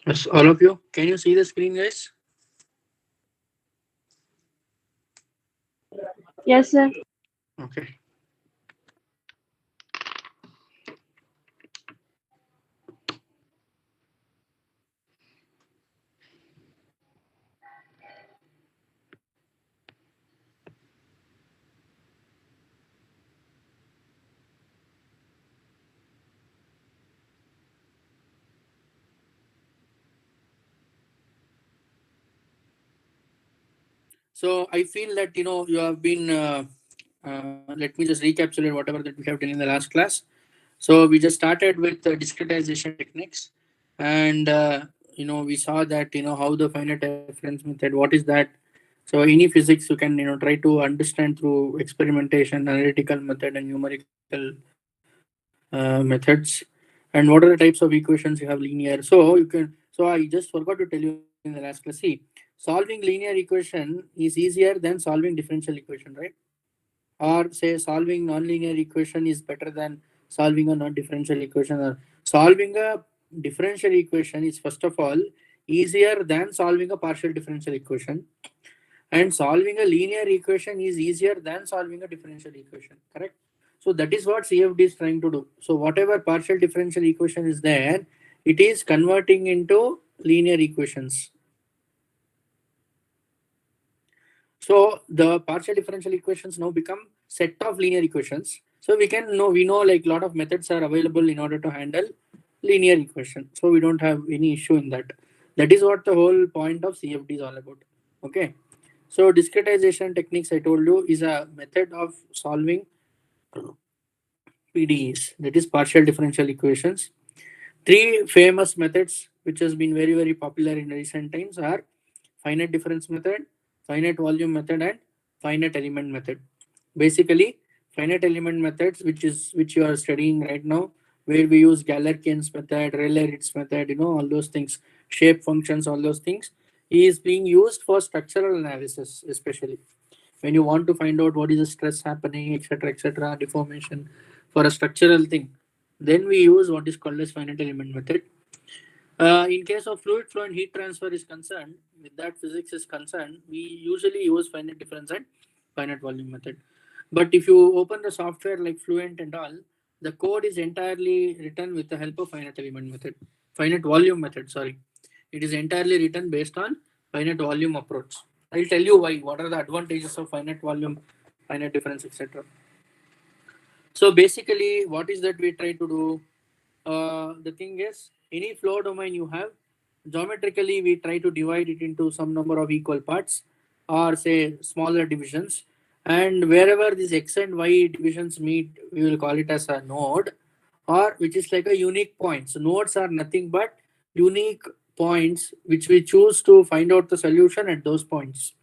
Yes, all of you, can you see the screen, guys? Yes, sir. Okay. So I feel that you have been. Let me just recapitulate whatever that we have done in the last class. So we just started with discretization techniques, and we saw that how the finite difference method. What is that? So any physics you can try to understand through experimentation, analytical method, and numerical methods. And what are the types of equations you have linear? So you can. So I just forgot to tell you in the last class. See, solving linear equation is easier than solving differential equation, right? Or say solving nonlinear equation is better than solving a non-differential equation, or solving a differential equation is first of all easier than solving a partial differential equation, and solving a linear equation is easier than solving a differential equation, correct? So that is what CFD is trying to do. So whatever partial differential equation is there, it is converting into linear equations. So the partial differential equations now become set of linear equations. So we know like a lot of methods are available in order to handle linear equation. So we don't have any issue in that. That is what the whole point of CFD is all about. Okay. So discretization techniques I told you is a method of solving PDEs, that is partial differential equations. Three famous methods which has been very popular in recent times are finite difference method, finite volume method, and finite element method. Basically, finite element methods, which you are studying right now, where we use Galerkin's method, Rayleigh-Ritz method, all those things, shape functions, all those things, is being used for structural analysis, especially when you want to find out what is the stress happening, etc., deformation for a structural thing. Then we use what is called as finite element method. In case of fluid flow and heat transfer is concerned, with that physics is concerned, we usually use finite difference and finite volume method. But if you open the software like Fluent and all, the code is entirely written with the help of finite element method, finite volume method. Sorry, it is entirely written based on finite volume approach. I'll tell you why. What are the advantages of finite volume, finite difference, etc. So basically, what is that we try to do? The thing is, any flow domain you have, geometrically we try to divide it into some number of equal parts, or say smaller divisions. And wherever these x and y divisions meet, we will call it as a node, or which is like a unique point. So nodes are nothing but unique points which we choose to find out the solution at those points.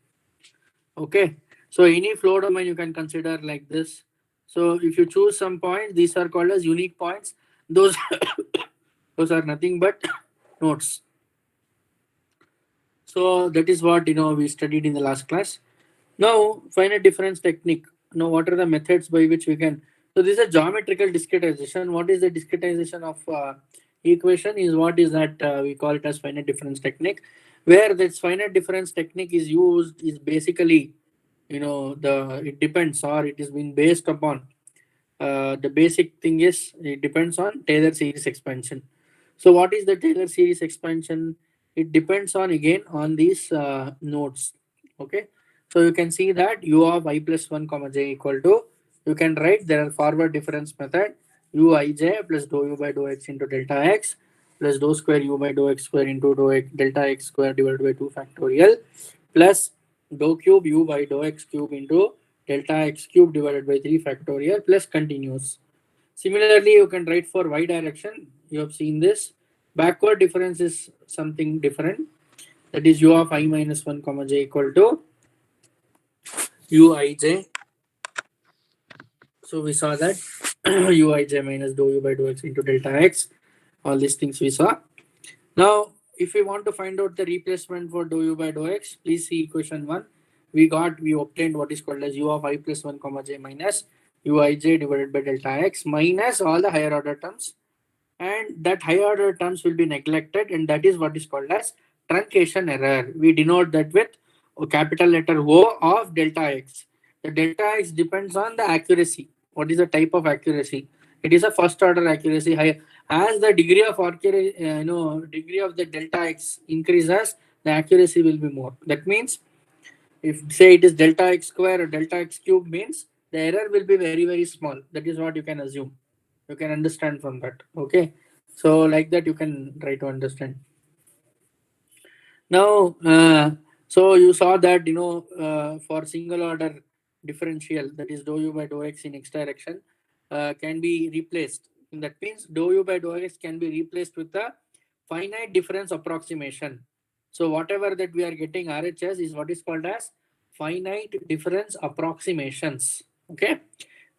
Okay, so any flow domain you can consider like this. So if you choose some points, these are called as unique points. Those those are nothing but nodes. So that is what we studied in the last class. Now finite difference technique. Now what are the methods by which we can? So this is a geometrical discretization. What is the discretization of equation? Is what is that we call it as finite difference technique, where this finite difference technique is used is basically the it depends, or it is being based upon the basic thing is it depends on Taylor series expansion. So what is the Taylor series expansion? It depends on again on these nodes. Okay, so you can see that u of I plus 1 comma j equal to, you can write there are forward difference method, u ij plus dou u by dou x into delta x plus dou square u by dou x square into delta x square divided by 2 factorial plus dou cube u by dou x cube into delta x cube divided by 3 factorial plus continuous. Similarly, you can write for y direction. You have seen this. Backward difference is something different. That is u of I minus 1 comma j equal to u ij. So we saw that u ij minus dou u by dou x into delta x. All these things we saw. Now, if we want to find out the replacement for dou u by dou x, please see equation 1. We obtained what is called as u of I plus 1 comma j minus uij divided by delta x minus all the higher order terms. and that high order terms will be neglected, and that is what is called as truncation error. We denote that with a capital letter O of delta x. The delta x depends on the accuracy. What is the type of accuracy? It is a first order accuracy. High as the degree of accuracy, degree of the delta x increases, the accuracy will be more. That means if say it is delta x square or delta x cube, means the error will be very very small. That is what you can assume. You can understand from that. Okay, so like that you can try to understand. Now, so you saw that for single order differential, that is dou u by dou x in x direction, can be replaced. That means dou u by dou x can be replaced with the finite difference approximation. So whatever that we are getting RHS is what is called as finite difference approximations. Okay,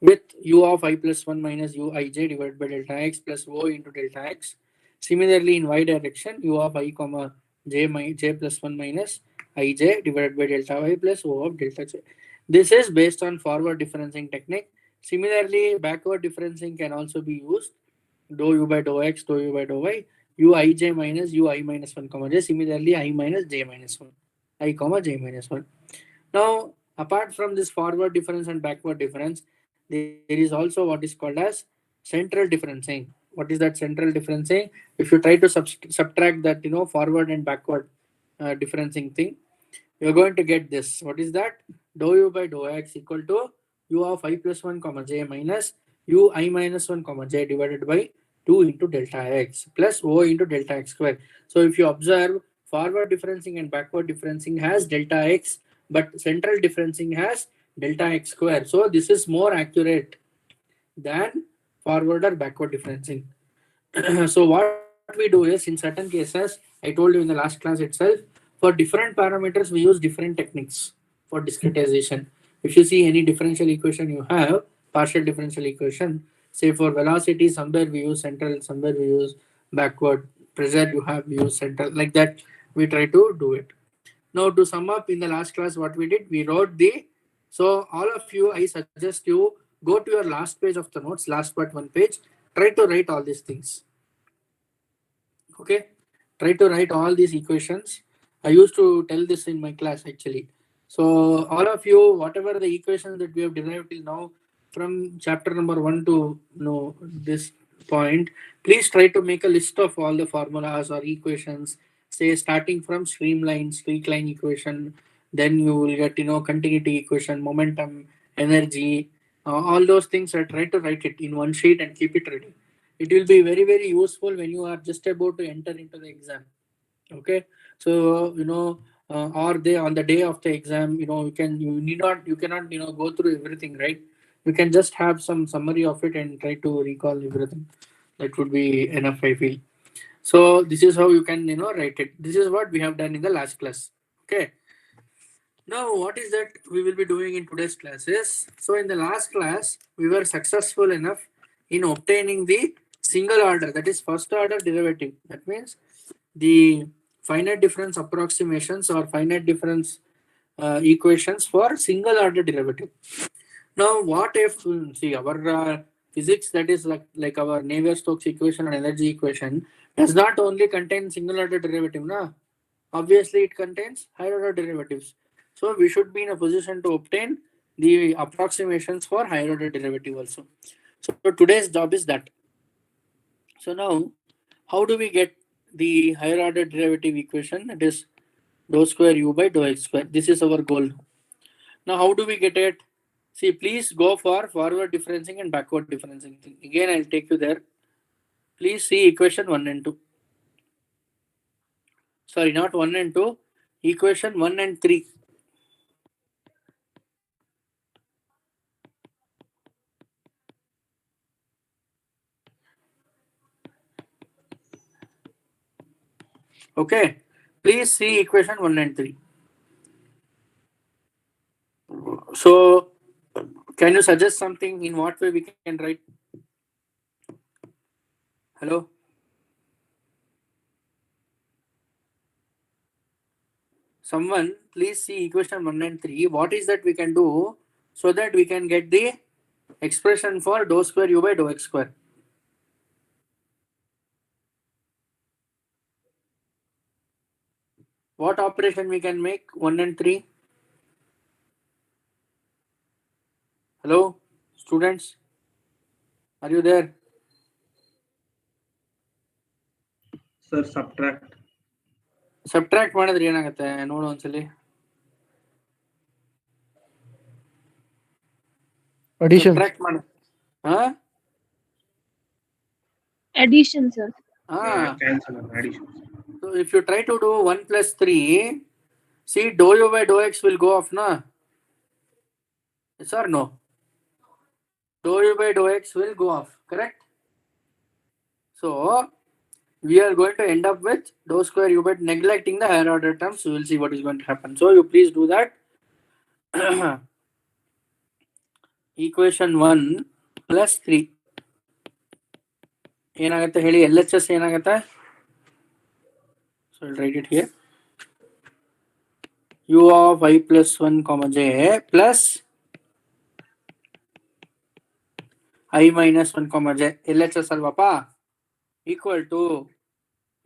with u of I plus 1 minus u ij divided by delta x plus o into delta x. Similarly, in y direction, u of I comma j plus 1 minus ij divided by delta y plus o of delta j. This is based on forward differencing technique. Similarly, backward differencing can also be used. Dou u by dou x, dou u by dou y, u ij minus u I minus 1 comma j. Similarly, I minus j minus 1, I comma j minus 1. Now, apart from this forward difference and backward difference, there is also what is called as central differencing. What is that central differencing? If you try to subtract that, forward and backward differencing thing, you're going to get this. What is that? Dou u by dou x equal to u of I plus 1 comma j minus u I minus 1 comma j divided by 2 into delta x plus o into delta x square. So if you observe, forward differencing and backward differencing has delta x, but central differencing has delta x square. So this is more accurate than forward or backward differencing. So what we do is, in certain cases, I told you in the last class itself, for different parameters we use different techniques for discretization. If you see any differential equation you have, partial differential equation, say for velocity, somewhere we use central, somewhere we use backward, pressure you have, we use central, like that we try to do it. Now to sum up, in the last class what we did, we wrote the, so all of you, I suggest you go to your last page of the notes, last but one page, try to write all these things. Okay, try to write all these equations. I used to tell this in my class actually. So all of you, whatever the equations that we have derived till now from chapter number 1 to this point, please try to make a list of all the formulas or equations, say starting from streamline, streak line equation, then you will get continuity equation, momentum, energy, all those things. Try to write it in one sheet and keep it ready. It will be very very useful when you are just about to enter into the exam. Okay, so or they on the day of the exam, you cannot go through everything, right? You can just have some summary of it and try to recall everything. That would be enough, I feel. So this is how you can write it. This is what we have done in the last class. Okay, now what is that we will be doing in today's classes? So in the last class, we were successful enough in obtaining the single order, that is first order derivative. That means the finite difference approximations or finite difference equations for single order derivative. Now what if, see, our physics, that is like our Navier-Stokes equation and energy equation, does not only contain single order derivative, na? Obviously it contains higher order derivatives. So we should be in a position to obtain the approximations for higher order derivative also. So today's job is that. So now, how do we get the higher order derivative equation? That is dou square u by dou x square. This is our goal. Now how do we get it? See, please go for forward differencing and backward differencing thing. Again, I'll take you there. Please see equation 1 and 2. Sorry, not 1 and 2. Equation 1 and 3. Okay. Please see equation 1 and 3. So, can you suggest something in what way we can write? Hello? Someone, please see equation 1 and 3. What is that we can do so that we can get the expression for dou square u by dou x square? What operation we can make 1 and 3? Hello, students? Are you there? Sir, subtract. Subtract ಮಾಡಿದ್ರೆ ಏನಾಗುತ್ತೆ ನೋಡು ಒಂದ್ಸಲಿ. Addition. Subtract ಮಾಡಿ. Addition, sir. Cancel addition. So if you try to do 1 plus 3, see dou u by dou x will go off, na? Yes or no? Dou u by dou x will go off, correct? So we are going to end up with dou square u by neglecting the higher order terms. We will see what is going to happen. So you please do that. Equation 1 plus 3 ಏನಾಗುತ್ತೆ ಹೇಳಿ LHS ಏನಾಗುತ್ತೆ? So I'll write it here. U of I plus 1 comma j plus I minus 1 comma j LHS ಅಲ್ವಾಪ equal to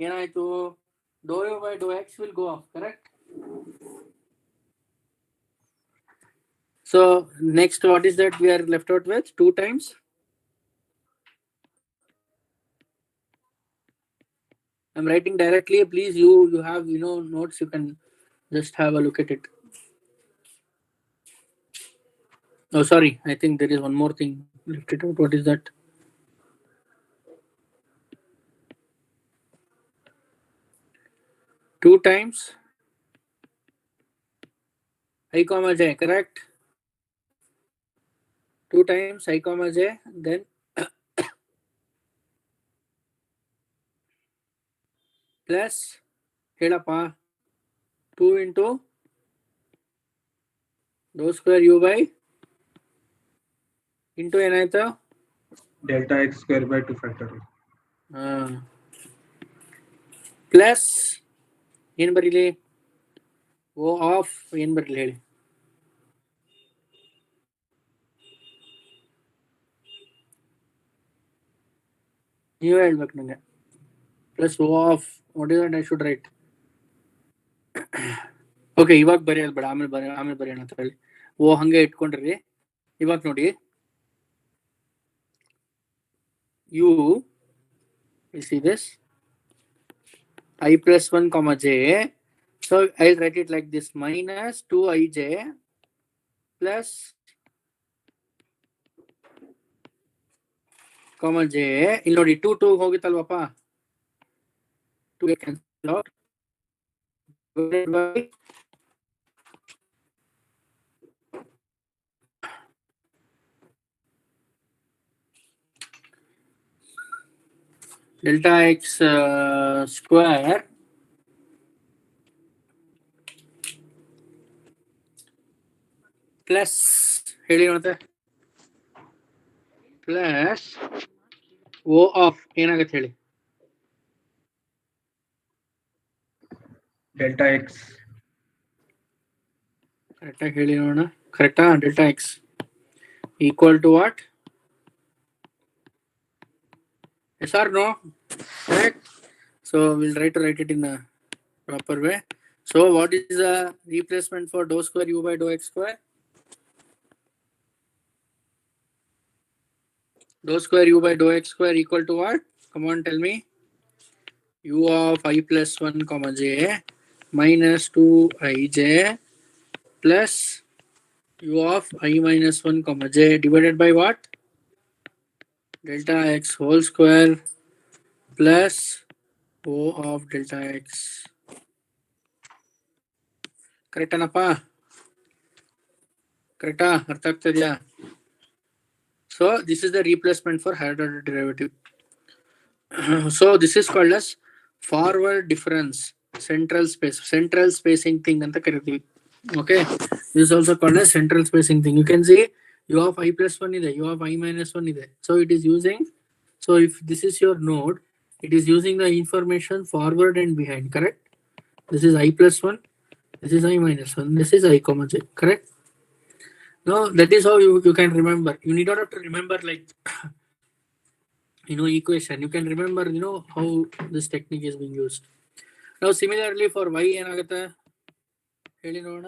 ಏನಾಯ್ತು dou u by dou x will go off, correct? So next what is that we are left out with? 2 times I'm writing directly. Please you have notes, you can just have a look at it. Oh sorry, I think there is one more thing left it out. What is that? Two times I comma j, correct? 2 times I comma j, then plus ಹೇಳಪ್ಪ 2 into dou square u by into ಏನಾಯ್ತು Delta x square by 2 factorial. Plus ಏನು ಬರೀಲಿ ಓ of ಏನು ಬರೀಲಿ ಹೇಳಿ ನೀವೇ ಹೇಳ್ಬೇಕು ನನಗೆ plus o of what is that I should write okay ಇವಾಗ ಬರೆಯೋದು ಬೇಡ ಆಮೇಲೆ ಬರೆಯೋಣ ಅಂತ ಹೇಳಿ ಓ ಹಂಗೆ ಇಟ್ಕೊಂಡ್ರಿ ಇವಾಗ ನೋಡಿ you see this I plus 1 comma j, so I'll write it like this minus 2ij plus comma j ಇಲ್ಲಿ ನೋಡಿ 2 ಹೋಗುತ್ತಲ್ವಪ್ಪ 2 get cancel out divided by delta x square plus ಹೇಳಿ ಮತ್ತೆ ಪ್ಲಸ್ ಓ ಆಫ್ ಏನಾಗುತ್ತೆ ಹೇಳಿ Delta x. ಕರೆಕ್ಟಾಗಿ ಹೇಳಿ ನೋಡೋಣ ಕರೆಕ್ಟಾ delta x equal to what yes or no correct so we'll try to write it in a proper way so what is the replacement for dou square u by dou x square dou square u by dou x square equal to what come on tell me u of I plus 1 comma j minus 2ij plus u of I minus 1 comma j divided by what delta x whole square plus O of delta x. Correct anappa? Correct? ಅರ್ಥ ಆಗ್ತಿದ್ಯಾ? So this is the replacement for higher order derivative. So this is called as forward difference, central spacing thing ಅಂತ ಕರಿತೀವಿ. Okay, this is also called as central spacing thing. You can see u of I plus 1 ಇದೆ, u of I minus 1 ಇದೆ. So it is using, so if this is your node, it is using the information forward and behind, correct? This is I plus 1, this is I minus 1, this is I comma j, correct? No, that is how you can remember. You need not have to remember like equation. You can remember how this technique is being used. Now similarly for y ಏನಾಗುತ್ತೆ ಹೇಳಿ ನೋಡೋಣ.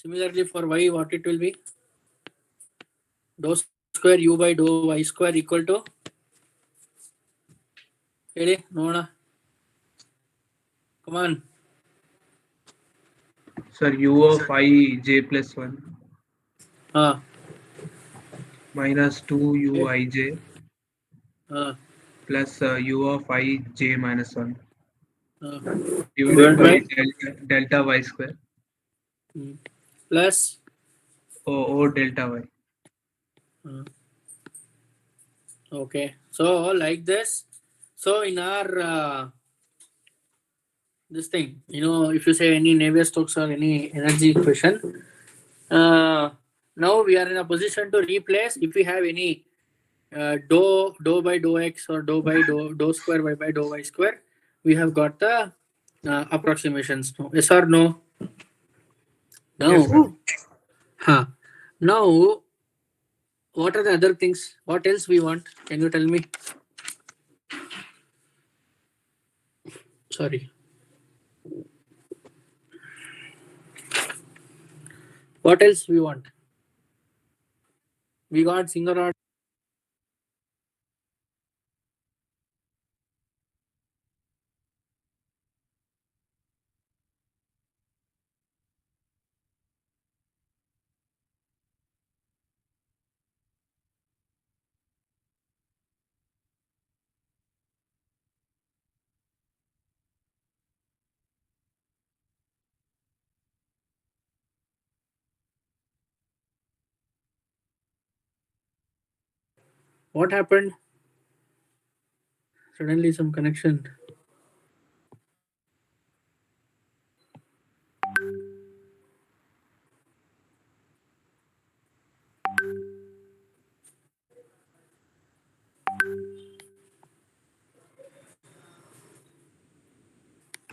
Similarly for y, what it will be? Dou square u by dou y square equal to ಹೇಳಿ ನೋಡೋಣ. Come on. Sir, u of I j plus 1 minus 2 u I j plus u of I j minus 1 divided by delta y square plus o delta y. Okay, so like this. So in our this thing, if you say any Navier-Stokes or any energy equation, now we are in a position to replace if we have any dou by dou x or dou square y by dou y square. We have got the approximations. Yes or no? Now, Yes, sir. now what are the other things? What else we want? Can you tell me? Sorry. What else we want? We got single order. What happened? Suddenly some connection.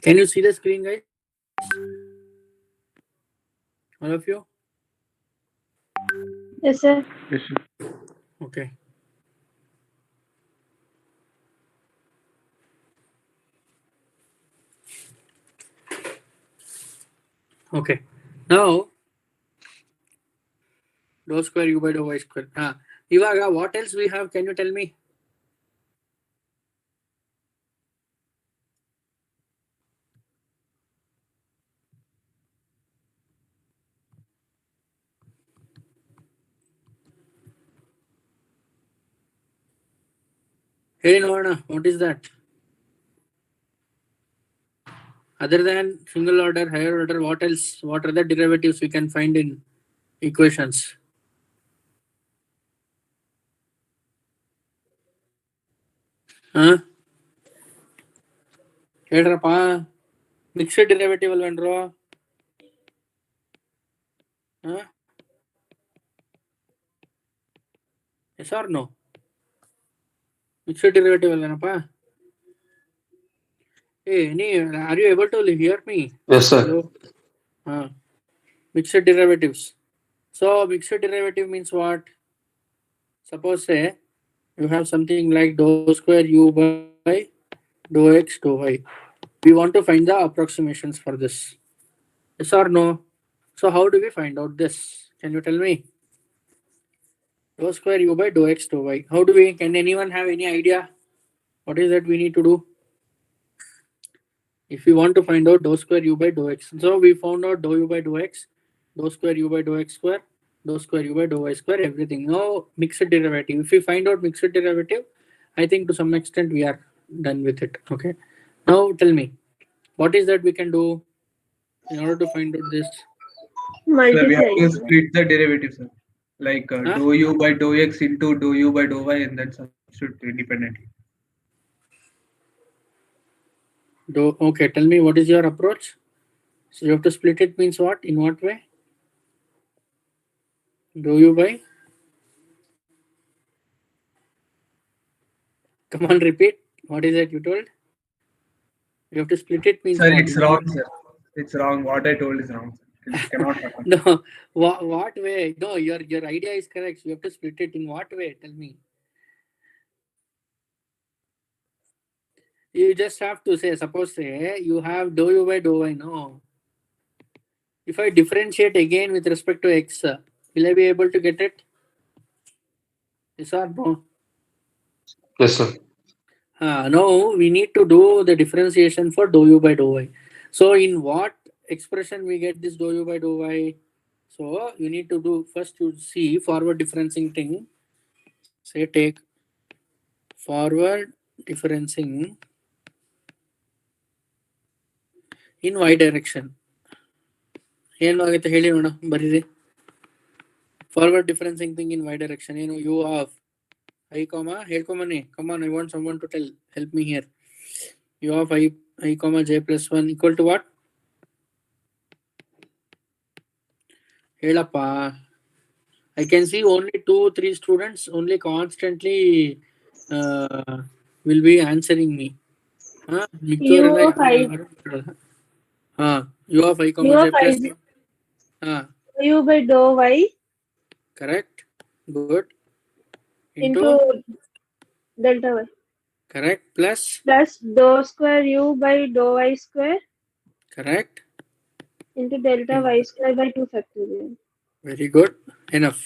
Can you see the screen, guys? All of you? Yes, sir. Yes, sir. Okay. Okay. Now, dou square u by dou y square. Ivaga, what else we have? Can you tell me? Hey, Novana, what is that? Other than single order, higher order, what else? What other derivatives we can find in equations? ಹೇಳ್ರಪ್ಪ mixed derivative ಅಲ್ವೇನ್ರು? Yes or no? Mixed derivative ಅಲ್ವೇನಪ್ಪ? Hey, are you able to hear me? Yes, sir. Hello? Mixed derivatives. So mixed derivative means what? Suppose say you have something like dou square u by dou x dou y. We want to find the approximations for this. Yes or no? So how do we find out this? Can you tell me? Dou square u by dou x dou y. How do we? Can anyone have any idea? What is that we need to do? If we want to find out dou square u by dou x, so we found out dou u by dou x, dou square u by dou x square, dou square u by dou y square, everything. Now mixed derivative. If we find out mixed derivative, I think to some extent we are done with it. Okay. Now tell me, what is that we can do in order to find out this? Sir, we have to Multiply. split the derivative, sir. Like dou u by dou x into dou u by dou y, and then substitute independently. Okay, tell me what is your approach? So you have to split it means what? In what way? Dou u by? Come on, repeat. What is that you told? You have to split it means Sir, what? it's wrong, sir. It's wrong. What I told is wrong, sir. It cannot happen. No, what way? No, your idea is correct. You have to split it in what way? Tell me. You just have to say, suppose say you have dou u by dou y, no. If I differentiate again with respect to x, will I be able to get it? Yes or no? Yes, sir. No, we need to do the differentiation for dou u by dou y. So in what expression we get this dou u by dou y? So you need to do first to see forward differencing thing. Say take forward differencing in y direction. ಏನು ಆಗುತ್ತೆ ಹೇಳಿ ನೋಡ ಬರೀರಿ. Forward differencing thing in y direction ಏನು u of I comma ಹೇಳ್ಕೊಂಬನ್ನಿ. Come on, I want someone to tell. Help me here. U of I comma j plus 1 equal to what? ಹೇಳಪ್ಪ. I can see only 2-3 students only constantly will be answering me. U ಮಿಕ್ಕವರೆಲ್ಲ of I, U of I U comma j of I, plus U by dou y correct, good, into into delta y correct plus plus dou square U by dou y square correct. into delta y square by 2 factorial. Very good, enough.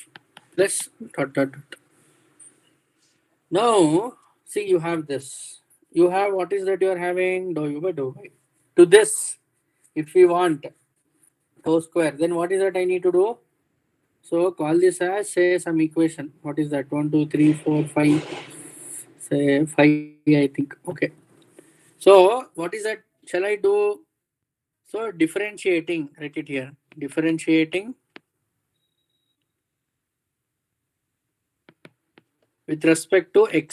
Plus dot dot dot. Now see, you have this. You have what is that you are having dou u by dou y. To this, if we want dou square, then what is that I need to do? So call this as say some equation. What is that? 1, 2, 3, 4, 5. Say 5, I think. Okay. So what is that? Shall I do? So differentiating. Write it here. Differentiating with respect to x.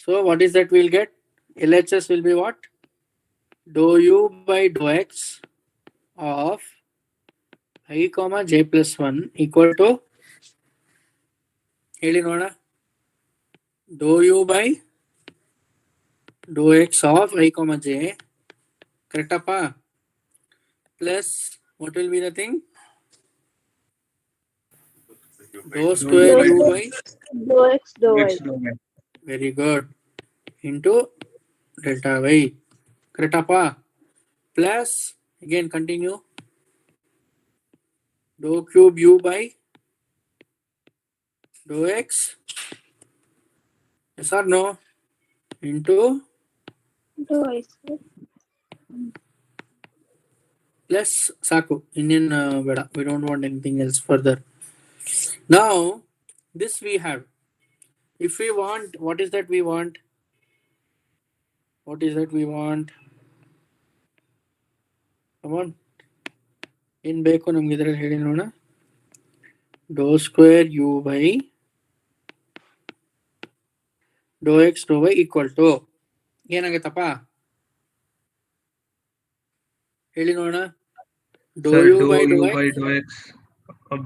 So what is that we'll get? LHS will be what? Dou u by dou x of I comma j plus 1 equal to ಹೇಳಿ ನೋಡೋಣ. Dou u by dou x of I comma j, correct appa? Plus what will be the thing? Dou square Dou u square by, dou x dou y. X dou y. very good, into delta y, correct appa? Plus again continue dou cube u by dou x, yes or no, into Dou y square. plus saku Indian beda. We don't want anything else further. Now this we have. If we want, what is that we want? What is that we want? Come on. ಏನ್ ಬೇಕು ನಮ್ಗೆ ಇದ್ರಲ್ಲಿ ಹೇಳಿ ನೋಡೋಣ. Dou square u by dou x dou y equal to ಏನಾಗತ್ತಪ್ಪ ಹೇಳಿ ನೋಡೋಣ. Dou Sir, u dou by dou u x by dou x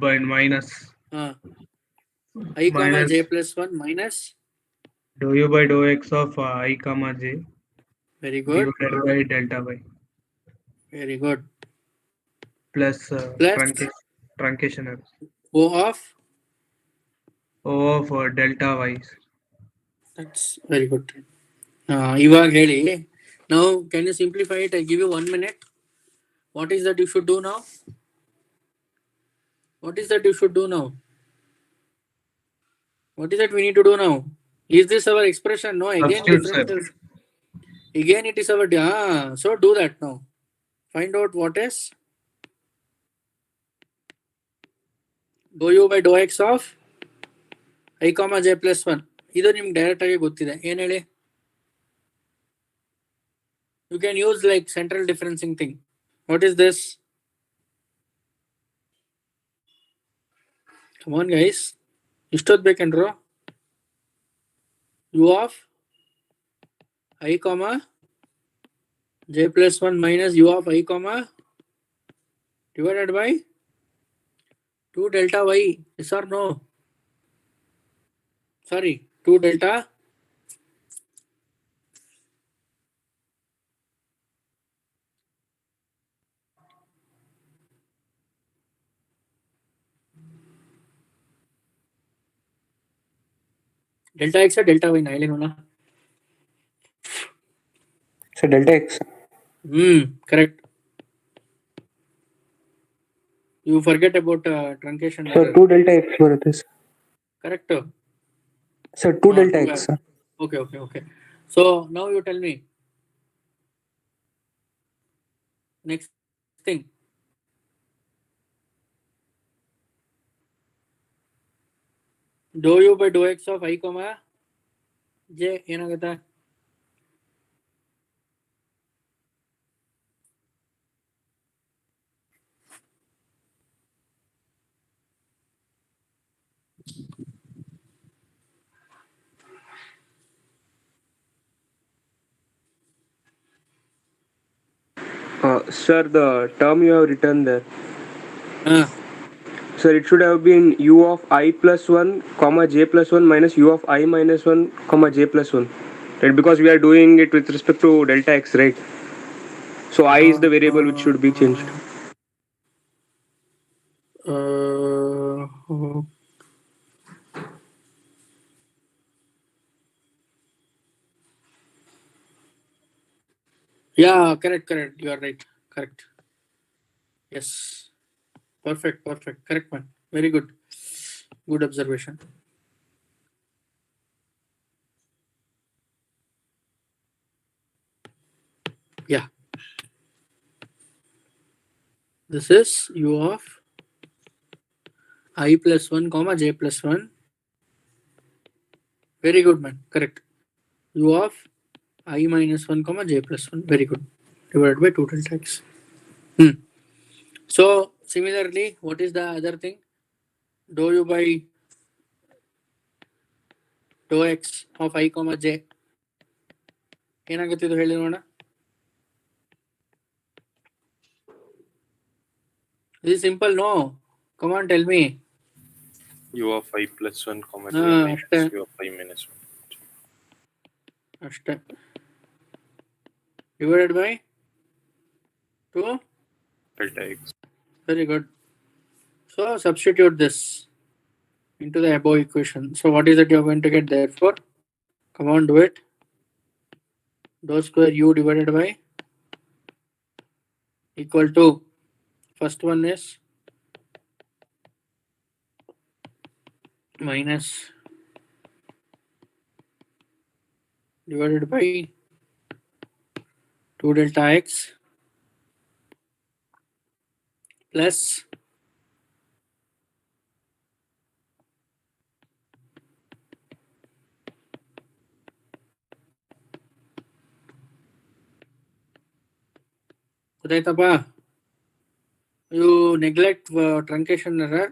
by minus I comma minus j plus 1 minus, dou u by dou x of I comma j very good, divided by delta y very good, plus plus truncation O of, O of delta y. that's very good. ಇವಾಗ ಹೇಳಿ. Now can you simplify it? I give you 1 minute. What is that you should do now? What is that you should do now? What is that we need to do now? Is this our expression? No, again Substitute, sir. differential. Again it is our so do that now. Find out what is dou u by dou x of I comma j plus 1. ಇದು ನಿಮ್ಗೆ direct ಆಗಿ ಗೊತ್ತಿದೆ. ಏನ್ ಹೇಳಿ? You can use like central differencing thing. What is this? Come on guys. ಇಷ್ಟೊತ್ತು ಬೇಕೇನ್ರು? U of I comma j plus 1 minus u of I comma divided by 2 delta y. Yes or no? Sorry, 2 delta delta x or delta y na ಹೇಳಿ ನೋಡೋಣ. So delta x. Correct. You forget about truncation So error. 2 delta x ಬರುತ್ತೆ sir. Correct. So 2 delta x. Sir. Okay. So now you tell me. Next thing. Dou u by dou x of I comma j ಏನಾಗುತ್ತೆ? Sir, the term you have written there. Sir, it should have been u of I plus 1, comma j plus 1 minus u of I minus 1, comma j plus 1. Right? Because we are doing it with respect to delta x, right? So I is the variable which should be changed. Yeah, correct. You are right. Correct. Yes. Perfect. Correct, man. Very good. Good observation. Yeah. This is u of I plus 1 comma j plus 1. Very good, man. Correct. U of I minus 1 comma j plus 1. Very good. Divided by 2 delta x. So similarly, what is the other thing? Dou u by dou x of I comma j. ಏನಾಗುತ್ತೆ ಇದು ಹೇಳಿ ನೋಡೋಣ. This is simple, no? Come on, tell me. U of I plus 1, comma j ಅಷ್ಟೇ. minus U of I minus 1. ಅಷ್ಟೇ. Divided by 2 Delta x. Very good. So substitute this into the above equation. So what is it you are going to get therefore? Come on, do it. Dou square u divided by equal to, first one is minus divided by 2 delta x plus ಗೊತ್ತಾಯ್ತಪ್ಪ? You neglect truncation error.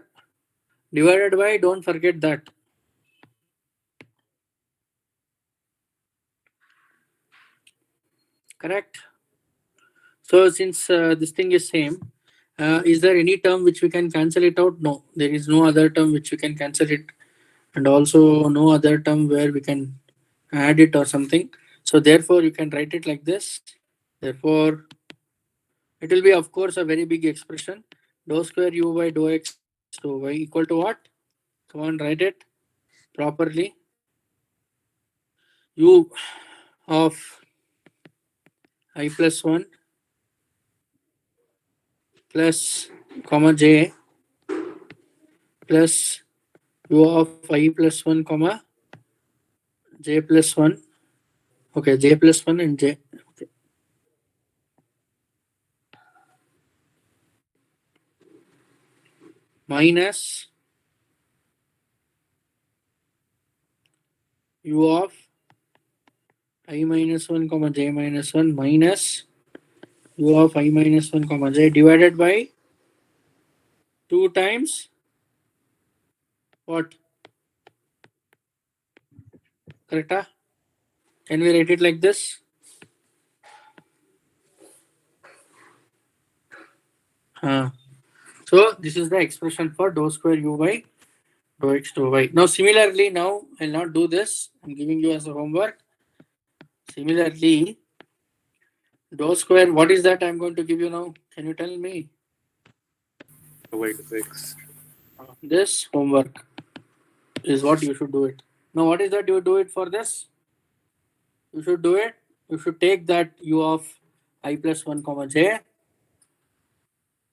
Divided by, don't forget that. Correct? So since this thing is same, is there any term which we can cancel it out? No, there is no other term which we can cancel it, and also no other term where we can add it or something. So therefore you can write it like this. Therefore it will be, of course, a very big expression. Dou square u by dou x dou y equal to what? Come on, write it properly. U of I plus 1 plus comma j plus u of I plus 1 comma j plus 1. Okay, j plus 1 and j. Okay. Minus u of I minus 1 comma j minus 1 minus u of I minus 1 comma j divided by 2 times what? Correct? Can we write it like this? So this is the expression for dou square u by dou x dou y. Now similarly, now I'll not do this. I'm giving you as a homework. Similarly, dou square, what is that I'm going to give you now? Can you tell me? Y to x. This homework is what you should do it. Now what is that you do it for this? You should do it you should take that u of I plus 1 comma j.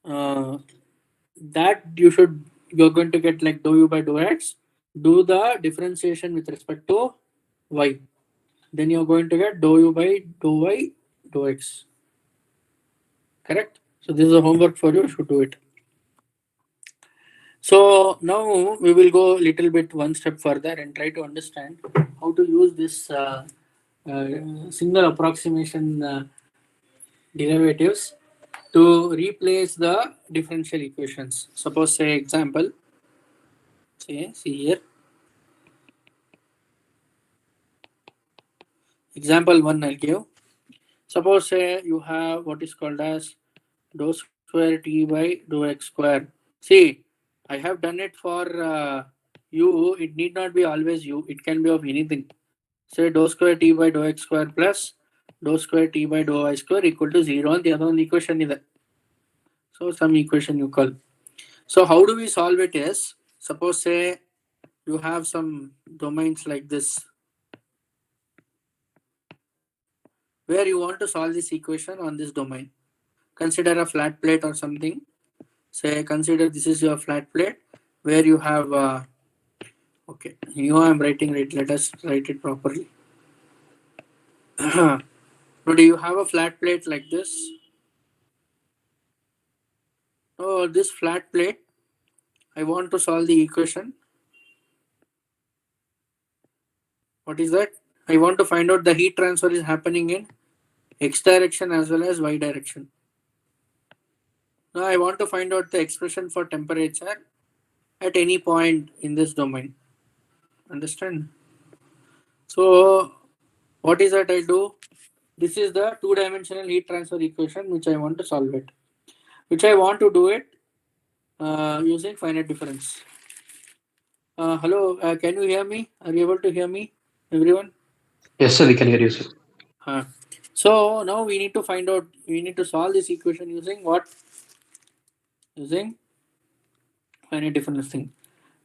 That you're going to get like dou u by dou x. Do the differentiation with respect to y. Then you're going to get dou u by dou y dou x. Correct? So this is a homework for you. You should do it. So now we will go a little bit one step further and try to understand how to use this single approximation derivatives to replace the differential equations. Suppose say example, see here, example 1 I'll give. Suppose say you have what is called as dou square t by dou x square. See, I have done it for u. It need not be always u. It can be of anything. Say dou square t by dou x square plus dou square t by dou y square equal to 0 and the other one equation is that. So some equation you call. So how do we solve it is, suppose say you have some domains like this where you want to solve this equation on this domain. Consider a flat plate or something. Say consider this is your flat plate where you have okay, I'm writing it. Let us write it properly. Now do you have a flat plate like this? Oh, this flat plate, I want to solve the equation. What is that? I want to find out the heat transfer is happening in x direction as well as y direction. Now I want to find out the expression for temperature at any point in this domain. Understand? So what is that I do? This is the two-dimensional heat transfer equation which I want to solve it. Which I want to do it using finite difference. Hello, can you hear me? Are you able to hear me, everyone? Yes, sir, we can hear you, sir. So now we need to find out, we need to solve this equation using what? Using finite difference thing.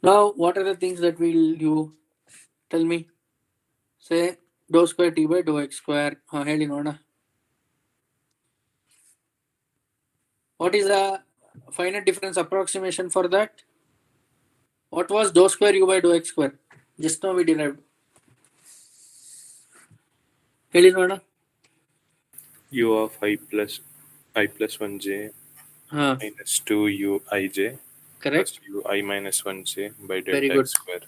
Now, what are the things that will you tell me? Say dou square t by dou x square. ಹೇಳಿ ನೋಡೋಣ. What is the finite difference approximation for that? What was dou square u by dou x square? Just now we derived. ಹೇಳಿ ನೋಡೋಣ. U of I plus 1j minus 2 uij Correct. plus ui minus 1j by Very delta good. x square.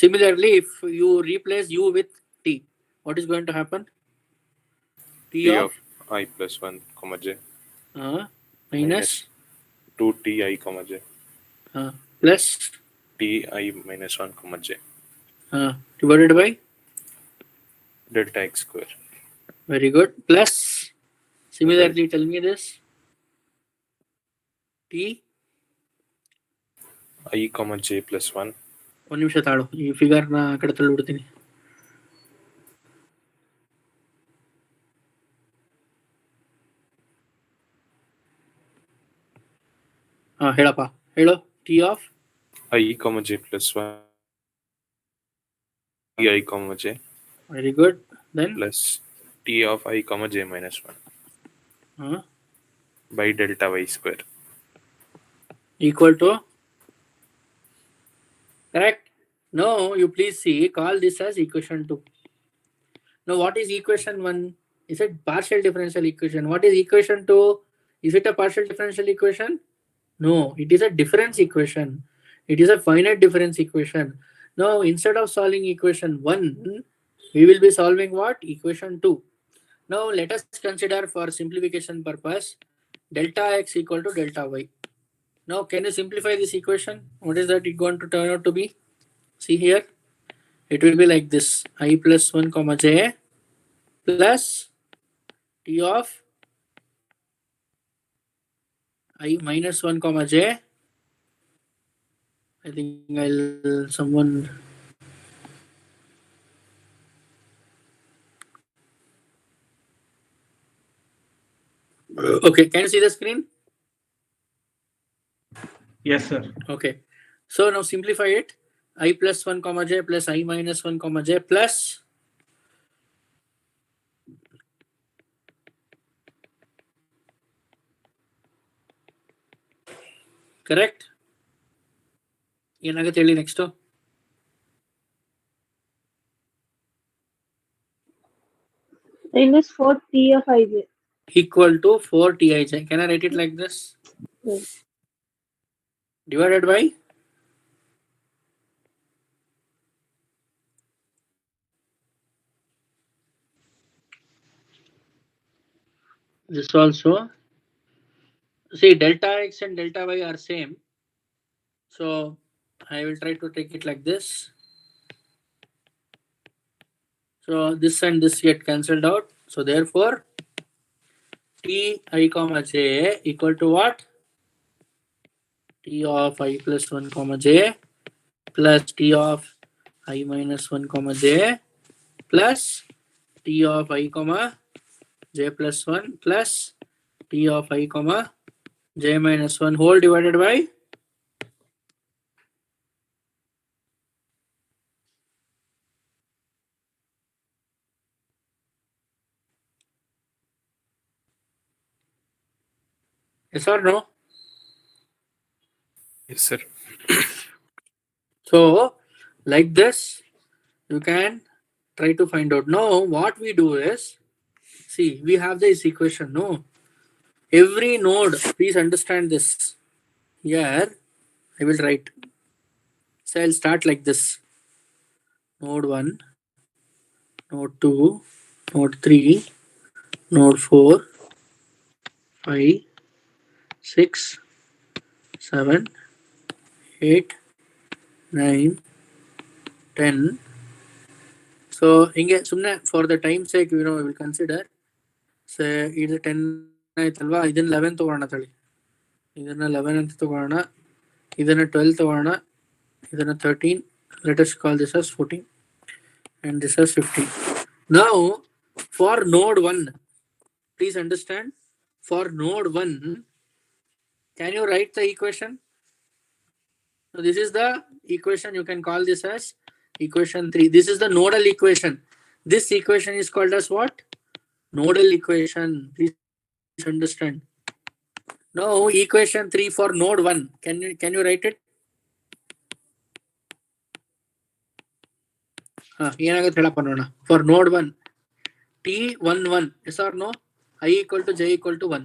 Similarly, if you replace u with t, what is going to happen? T T of of I plus 1 comma j minus 2ti comma j plus ti minus 1 comma j divided by delta x square. very good plus similarly tell me this t I comma j plus 1 ಒಂದು ನಿಮಿಷ ತಾಳು ಈ ಫಿಗರ್ನ ಆ ಕಡೆ ತಳ್ಳಿಬಿಡ್ತೀನಿ. ಹೇಳಪ್ಪ ಹೇಳು. T of I comma j plus 1 ti comma j very good then plus t of I comma j minus 1 by delta y square. equal to correct. Now you please see, call this as equation 2. Now what is equation 1? Is it partial differential equation? What is equation 2? Is it a partial differential equation? No, it is a difference equation. It is a finite difference equation. Now instead of solving equation 1, we will be solving what? Equation 2. Now let us consider for simplification purpose delta x equal to delta y. Now can you simplify this equation? What is that it going to turn out to be? See here, it will be like this: I plus 1 comma j plus t of I minus 1 comma j. I think someone. Okay, can you see the screen? Yes, sir. Okay, so now simplify it. I plus 1 comma j plus I minus 1 comma j plus Correct? ಏನಾಗುತ್ತೆ ಹೇಳಿ next? minus 4 T of ij. Equal to 4 Tij. Can I write it like this? Yes. Divided by this also. See, delta x and delta y are same. So I will try to take it like this. So this and this get cancelled out. So therefore, Ti comma j equal to what? T of I plus 1 comma j plus T of I minus 1 comma j plus T of I comma j plus 1 plus T of I comma j minus 1 whole divided by yes or no? Yes, sir. So like this you can try to find out. Now what we do is, see, we have this equation, no? Every node, please understand this. Here I will write. So I'll start like this. Node 1, node 2, node 3, node 4, 5, 6, 7, 8, 9, 10. So ಹಿಂಗೆ ಸುಮ್ಮನೆ for the time sake we will consider. So ಇದು 10 ಆಯ್ತಲ್ವಾ, ಇದನ್ನ 11 ತಗೋಣ ತಳಿ. ಇದನ್ನ 11 ಅಂತ ತಗೋಣ, ಇದನ್ನ 12 ತಗೋಣ, ಇದನ್ನ 13. Let us call this as 14 and this as 15. Now for node 1, please understand, for node 1, can you write the equation? So this is the equation, you can call this as equation 3. This is the nodal equation. This equation is called as what? Nodal equation. Please understand. Now equation 3 for node 1. Can you write it? ಏನಾಗುತ್ತೆ ಹೇಳಪ್ಪ ನೋಡೋಣ. For node 1, T11, yes or no? I equal to j equal to 1.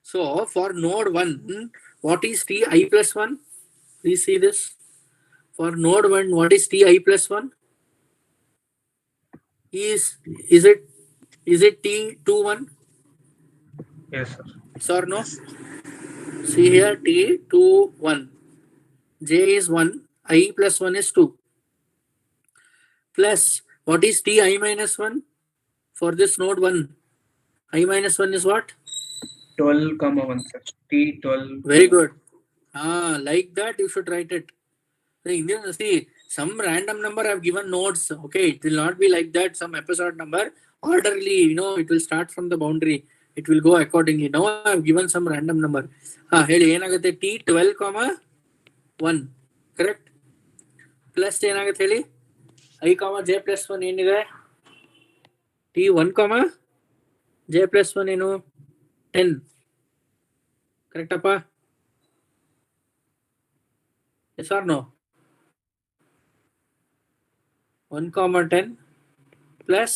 So for node 1, what is Ti plus 1? Please see this. For node 1, what is Ti plus 1? Is it T21? Yes, sir. Yes or no? See here, T21. J is 1, I plus 1 is 2. Plus, what is Ti minus 1? For this node 1, I minus 1 is what? 12 comma 1, sir. T12. Very good. Like that you should write it. See, some random number I've given nodes. Okay, it will not be like that. Some episode number orderly, it will start from the boundary. It will go accordingly. Now I've given some random number. ಹೇಳಿ ಏನಾಗುತ್ತೆ? T12 comma 1. Correct? Plus ಏನಾಗುತ್ತೆ ಹೇಳಿ? I comma j plus 1 ಏನಿದೆ? T1 comma j plus 1 ಏನು? 10. Correct ಅಪ್ಪ? Yes or no? 1 comma 10 plus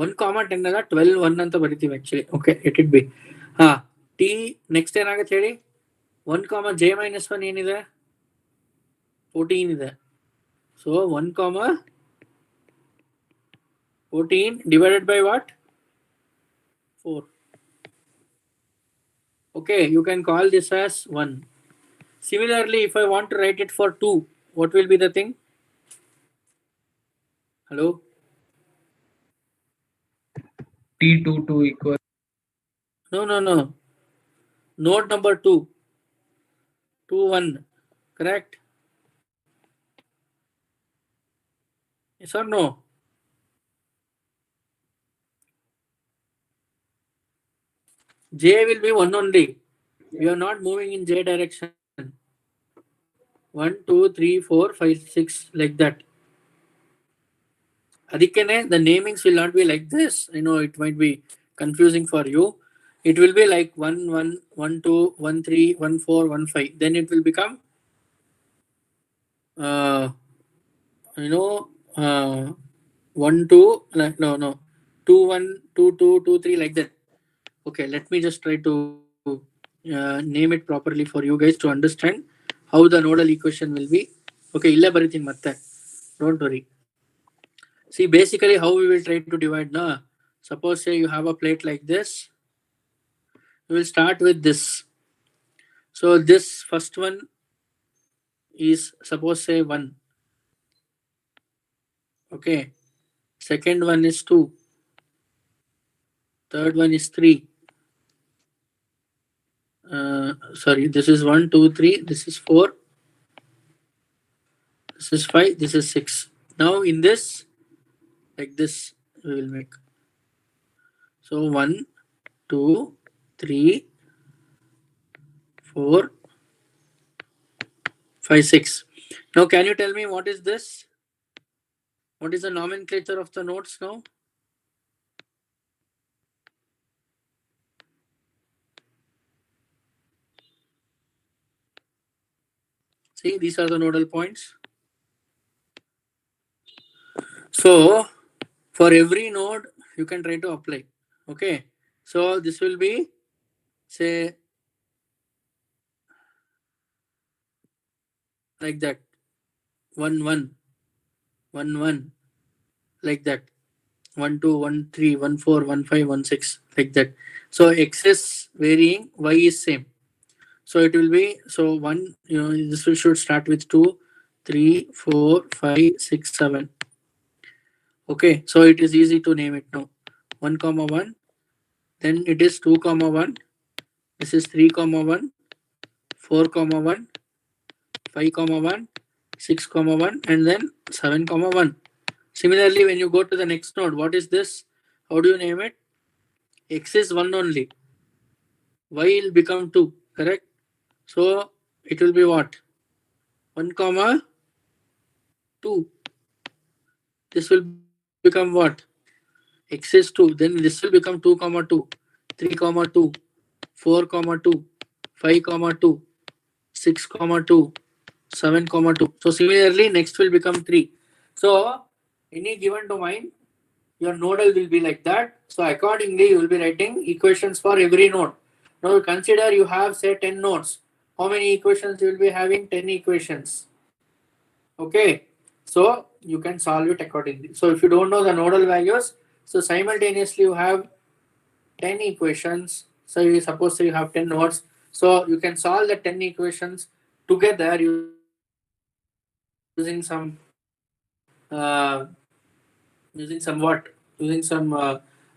1 comma 10 ಅಲ್ಲ 12 1 ಅಂತ ಬರಿತೀವಿ actually. Okay, it it be. T next ಏನಾಗುತ್ತೆ ಹೇಳಿ? 1 comma j minus 1 ಏನಿದೆ? 14 ಇದೆ. So 1 comma 14 divided by what? 4. Okay, you can call this as 1. Similarly, if I want to write it for 2, what will be the thing? Hello? T22 equal. No. Node number 2. 2, 1. Correct? Yes or no? J will be 1 only. We are not moving in J direction. 1, 2, 3, 4, 5, 6, like that. Adikkene, the namings will not be like this. I know it might be confusing for you. it will be like 1 1 1 2 1 3 1 4 1 5. Then it will become you know 1 2 no 2 1 2 2 2 3 like that. Okay, let me just try to name it properly for you guys to understand how the nodal equation will be. Okay, illa baritin matte, don't worry. See, basically how we will try to divide na. Suppose say you have a plate like this, we will start with this. So this first one is suppose say 1. Okay, second one is 2, third one is 3. Sorry, this is 1 2 3, this is 4, this is 5, this is 6. Now in this, like this we will make. So 1 2 3 4 5 6. Now can you tell me what is this? What is the nomenclature of the nodes now? See, these are the nodal points. So for every node, you can try to apply. Okay. So this will be, say, like that. 1 1 1 1 like that. 1 2 1 3 1 4 1 5 1 6 like that. So x is varying, y is same. So it will be, so 1, this will should start with 2 3 4 5 6 7. Okay, so it is easy to name it now. 1 comma 1, then it is 2 comma 1, this is 3 comma 1, 4 comma 1, 5 comma 1, 6 comma 1, and then 7 comma 1. Similarly, when you go to the next node, what is this? How do you name it? X is 1 only, y will become 2, correct? So it will be what? 1 comma 2. This will become what? X is 2, then this will become 2 comma 2, 3 comma 2, 4 comma 2, 5 comma 2, 6 comma 2, 7 comma 2. So similarly, next will become 3. So any given domain, your nodal will be like that. So accordingly, you will be writing equations for every node. Now consider you have say 10 nodes. How many equations you will be having? 10 equations. Okay. So you can solve it accordingly. So if you don't know the nodal values, so simultaneously you have 10 equations. So you suppose you have 10 nodes. So you can solve the 10 equations together using some using some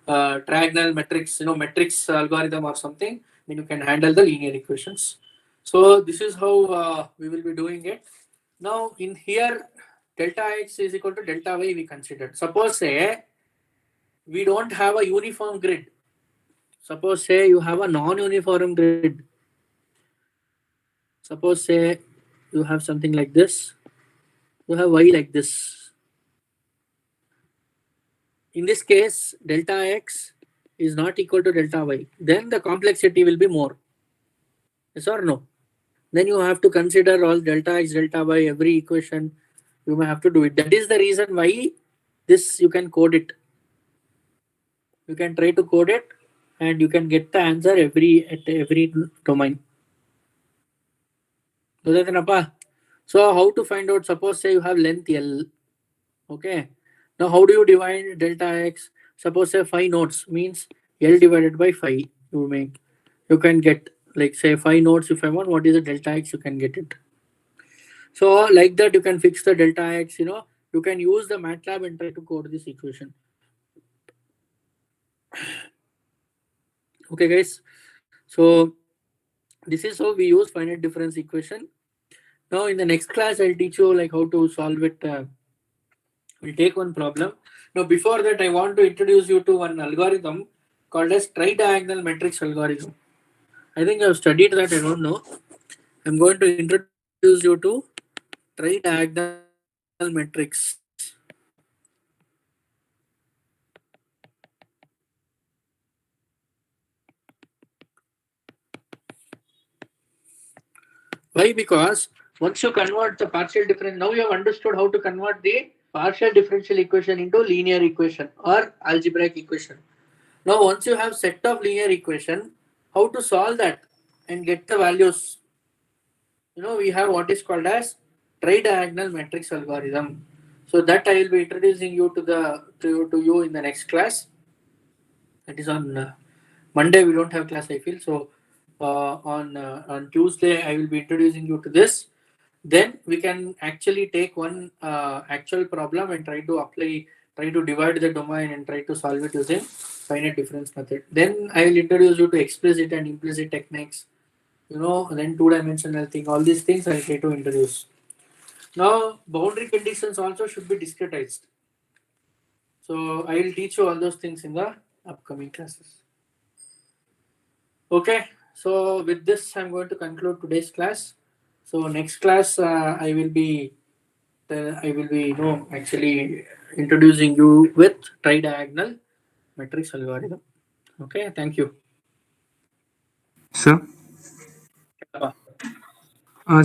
triagonal metrics, metrics algorithm or something. Then you can handle the linear equations. So this is how we will be doing it. Now in here, delta x is equal to delta y we considered. Suppose say we don't have a uniform grid. Suppose say you have a non-uniform grid. Suppose say you have something like this. You have y like this. In this case, delta x is not equal to delta y. Then the complexity will be more. Yes or no? Then you have to consider all delta x, delta y, every equation. You may have to do it. That is the reason why this you can code it. You can try to code it and you can get the answer at every domain. So how to find out? Suppose say you have length L. Okay. Now how do you divide delta x? Suppose say 5 nodes means L divided by 5 you make. You can get like say 5 nodes if I want. What is the delta x? You can get it. So like that you can fix the delta x. You can use the MATLAB and try to code this equation. Okay guys. So this is how we use finite difference equation. Now in the next class I'll teach you like how to solve it. We'll take one problem. Now before that I want to introduce you to one algorithm called as tridiagonal matrix algorithm. I think I've studied that, I don't know. I'm going to introduce you to tridiagonal matrix. Why? Because once you convert the partial difference, now you have understood how to convert the partial differential equation into linear equation or algebraic equation. Now, once you have set of linear equation, how to solve that and get the values? We have what is called as tridiagonal matrix algorithm. So that I will be introducing you to you in the next class. That is on Monday. We don't have class, I feel. So on Tuesday I will be introducing you to this. Then we can actually take one actual problem and try to divide the domain and try to solve it using finite difference method. Then I will introduce you to explicit and implicit techniques. Then two-dimensional thing. All these things I will try to introduce. Now boundary conditions also should be discretized. So I will teach you all those things in the upcoming classes. Okay. So with this, I'm going to conclude today's class. So next class, I will be actually introducing you with tridiagonal matrix algorithm. Okay. Thank you. Sir. Bye. Sir,